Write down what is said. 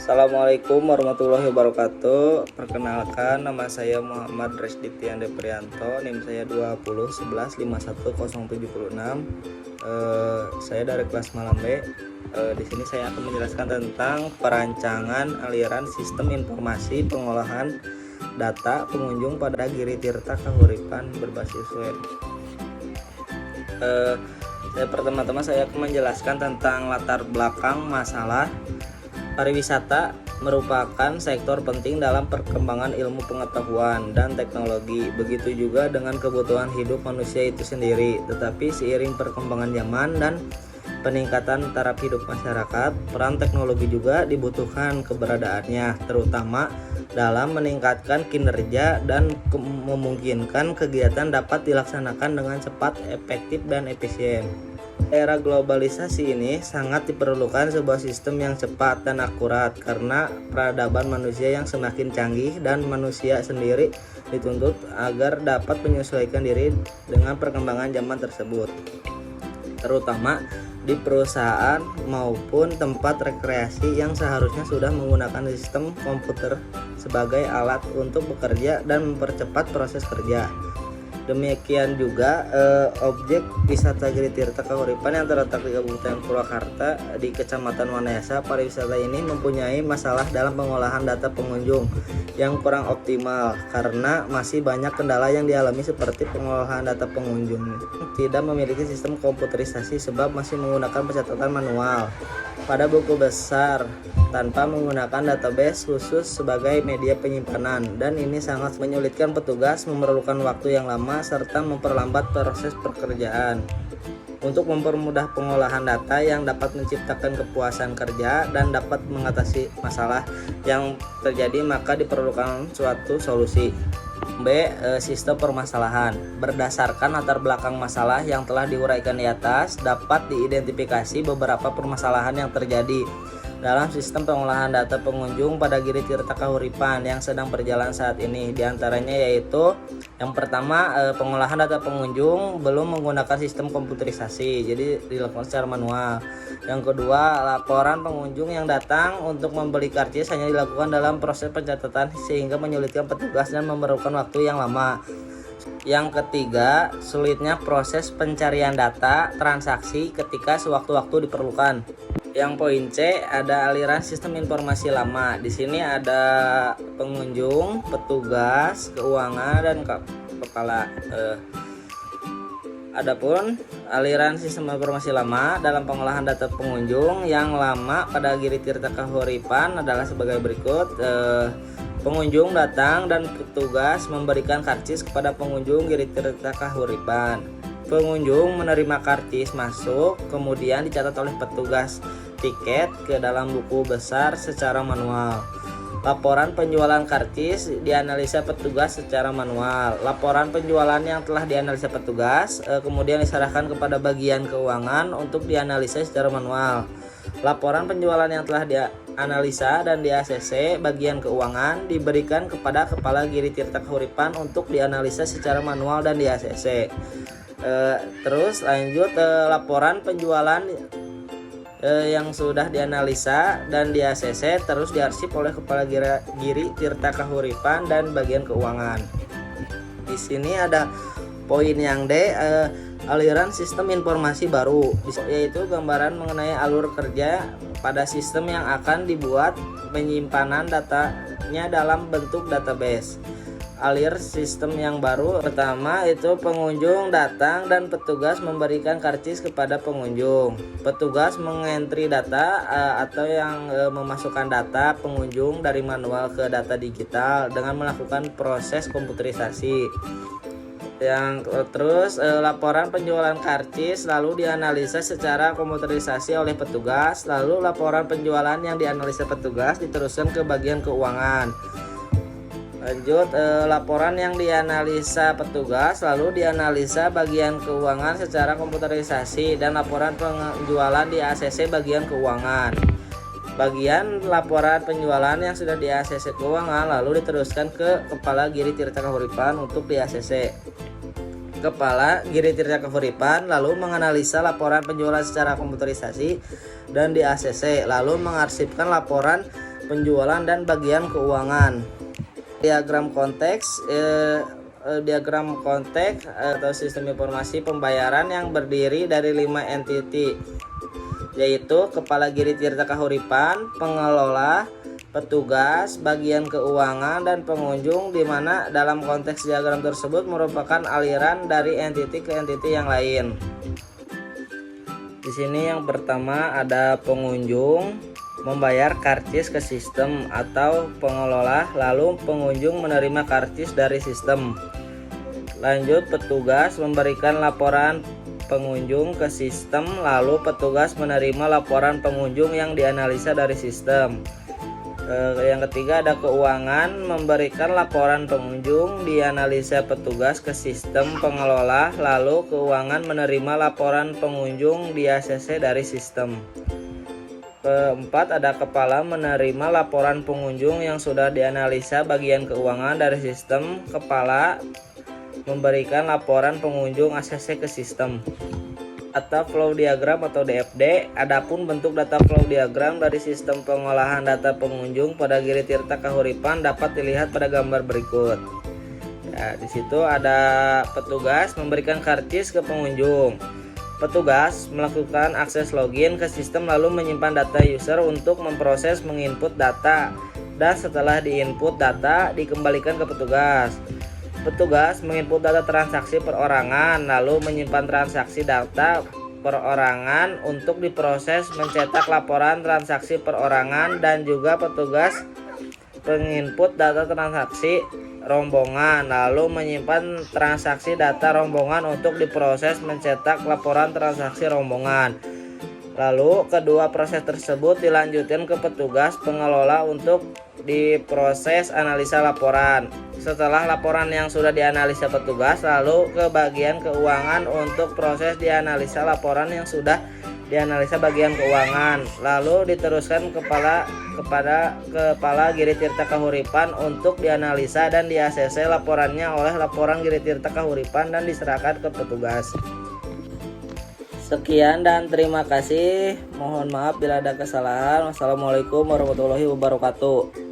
Assalamualaikum warahmatullahi wabarakatuh. Perkenalkan, nama saya Muhammad Resdi Tiande Prianto, NIM saya 2011511076. Saya dari kelas Malam B. Di sini saya akan menjelaskan tentang perancangan aliran sistem informasi pengolahan data pengunjung pada Giri Tirta Kahuripan berbasis web. Pertama-tama saya akan menjelaskan tentang latar belakang masalah. Pariwisata merupakan sektor penting dalam perkembangan ilmu pengetahuan dan teknologi. Begitu juga dengan kebutuhan hidup manusia itu sendiri. Tetapi seiring perkembangan zaman dan peningkatan taraf hidup masyarakat, peran teknologi juga dibutuhkan keberadaannya, terutama dalam meningkatkan kinerja dan memungkinkan kegiatan dapat dilaksanakan dengan cepat, efektif, dan efisien. Era globalisasi ini sangat diperlukan sebuah sistem yang cepat dan akurat karena peradaban manusia yang semakin canggih, dan manusia sendiri dituntut agar dapat menyesuaikan diri dengan perkembangan zaman tersebut, terutama di perusahaan maupun tempat rekreasi yang seharusnya sudah menggunakan sistem komputer sebagai alat untuk bekerja dan mempercepat proses kerja. Demikian juga objek wisata Giri Tirta Kahuripan yang terletak di Kabupaten Purwakarta di Kecamatan Wanayasa. Pariwisata ini mempunyai masalah dalam pengolahan data pengunjung yang kurang optimal karena masih banyak kendala yang dialami, seperti pengolahan data pengunjung tidak memiliki sistem komputerisasi sebab masih menggunakan pencatatan manual pada buku besar tanpa menggunakan database khusus sebagai media penyimpanan, dan ini sangat menyulitkan petugas, memerlukan waktu yang lama serta memperlambat proses pekerjaan. Untuk mempermudah pengolahan data yang dapat menciptakan kepuasan kerja dan dapat mengatasi masalah yang terjadi, maka diperlukan suatu solusi. B. Sistem permasalahan. Berdasarkan latar belakang masalah yang telah diuraikan di atas, dapat diidentifikasi beberapa permasalahan yang terjadi dalam sistem pengolahan data pengunjung pada Giri Tirta Kahuripan yang sedang berjalan saat ini. Di antaranya yaitu yang pertama, pengolahan data pengunjung belum menggunakan sistem komputerisasi, jadi dilakukan secara manual. Yang kedua, laporan pengunjung yang datang untuk membeli karcis hanya dilakukan dalam proses pencatatan sehingga menyulitkan petugas dan memerlukan waktu yang lama. Yang ketiga, sulitnya proses pencarian data transaksi ketika sewaktu-waktu diperlukan. Yang poin C, ada aliran sistem informasi lama. Di sini ada pengunjung, petugas, keuangan, dan kepala. Adapun aliran sistem informasi lama dalam pengolahan data pengunjung yang lama pada Giri Tirta Kahuripan adalah sebagai berikut. Pengunjung datang dan petugas memberikan karcis kepada pengunjung Giri Tirta Kahuripan. Pengunjung menerima karcis masuk, kemudian dicatat oleh petugas tiket ke dalam buku besar secara manual. Laporan penjualan karcis dianalisa petugas secara manual. Laporan penjualan yang telah dianalisa petugas kemudian diserahkan kepada bagian keuangan untuk dianalisa secara manual. Laporan penjualan yang telah dianalisa dan di ACC bagian keuangan diberikan kepada Kepala Giri Tirta Kahuripan untuk dianalisa secara manual dan di ACC. Terus lanjut, laporan penjualan yang sudah dianalisa dan di ACC terus diarsip oleh Kepala Giri Tirta Kahuripan dan bagian keuangan. Di sini ada poin yang D, aliran sistem informasi baru, yaitu gambaran mengenai alur kerja pada sistem yang akan dibuat penyimpanan datanya dalam bentuk database. Alir sistem yang baru pertama itu pengunjung datang dan petugas memberikan karcis kepada pengunjung. Petugas mengentri data atau yang memasukkan data pengunjung dari manual ke data digital dengan melakukan proses komputerisasi. Terus laporan penjualan karcis lalu dianalisa secara komputerisasi oleh petugas, lalu laporan penjualan yang dianalisa petugas diteruskan ke bagian keuangan. Lanjut, laporan yang dianalisa petugas lalu dianalisa bagian keuangan secara komputerisasi, dan laporan penjualan di ACC bagian keuangan. Bagian laporan penjualan yang sudah di ACC keuangan lalu diteruskan ke Kepala Giri Tirta Kahuripan untuk di ACC. Kepala Giri Tirta Kahuripan lalu menganalisa laporan penjualan secara komputerisasi dan di ACC, lalu mengarsipkan laporan penjualan dan bagian keuangan. Diagram konteks atau sistem informasi pembayaran yang berdiri dari 5 entiti, yaitu kepala Giri Tirta Kahuripan, pengelola, petugas, bagian keuangan, dan pengunjung, di mana dalam konteks diagram tersebut merupakan aliran dari entiti ke entiti yang lain. Di sini yang pertama ada pengunjung membayar karcis ke sistem atau pengelola, lalu pengunjung menerima karcis dari sistem. Lanjut, petugas memberikan laporan pengunjung ke sistem, lalu petugas menerima laporan pengunjung yang dianalisa dari sistem. Yang ketiga ada keuangan memberikan laporan pengunjung dianalisa petugas ke sistem pengelola, lalu keuangan menerima laporan pengunjung di ACC dari sistem. Keempat ada kepala menerima laporan pengunjung yang sudah dianalisa bagian keuangan dari sistem. Kepala memberikan laporan pengunjung ACC ke sistem. Data flow diagram atau DFD. Adapun bentuk data flow diagram dari sistem pengolahan data pengunjung pada Giri Tirta Kahuripan dapat dilihat pada gambar berikut. Ya, di situ ada petugas memberikan karcis ke pengunjung. Petugas melakukan akses login ke sistem lalu menyimpan data user untuk memproses menginput data, dan setelah diinput data dikembalikan ke petugas. Petugas menginput data transaksi perorangan lalu menyimpan transaksi data perorangan untuk diproses mencetak laporan transaksi perorangan, dan juga petugas menginput data transaksi rombongan lalu menyimpan transaksi data rombongan untuk diproses mencetak laporan transaksi rombongan. Lalu kedua proses tersebut dilanjutkan ke petugas pengelola untuk diproses analisa laporan. Setelah laporan yang sudah dianalisa petugas, lalu ke bagian keuangan untuk proses dianalisa laporan yang sudah dianalisa bagian keuangan, lalu diteruskan kepada kepala Giri Tirta Kahuripan untuk dianalisa dan di ACC laporannya oleh laporan Giri Tirta Kahuripan dan diserahkan ke petugas. Sekian dan terima kasih. Mohon maaf bila ada kesalahan. Wassalamualaikum warahmatullahi wabarakatuh.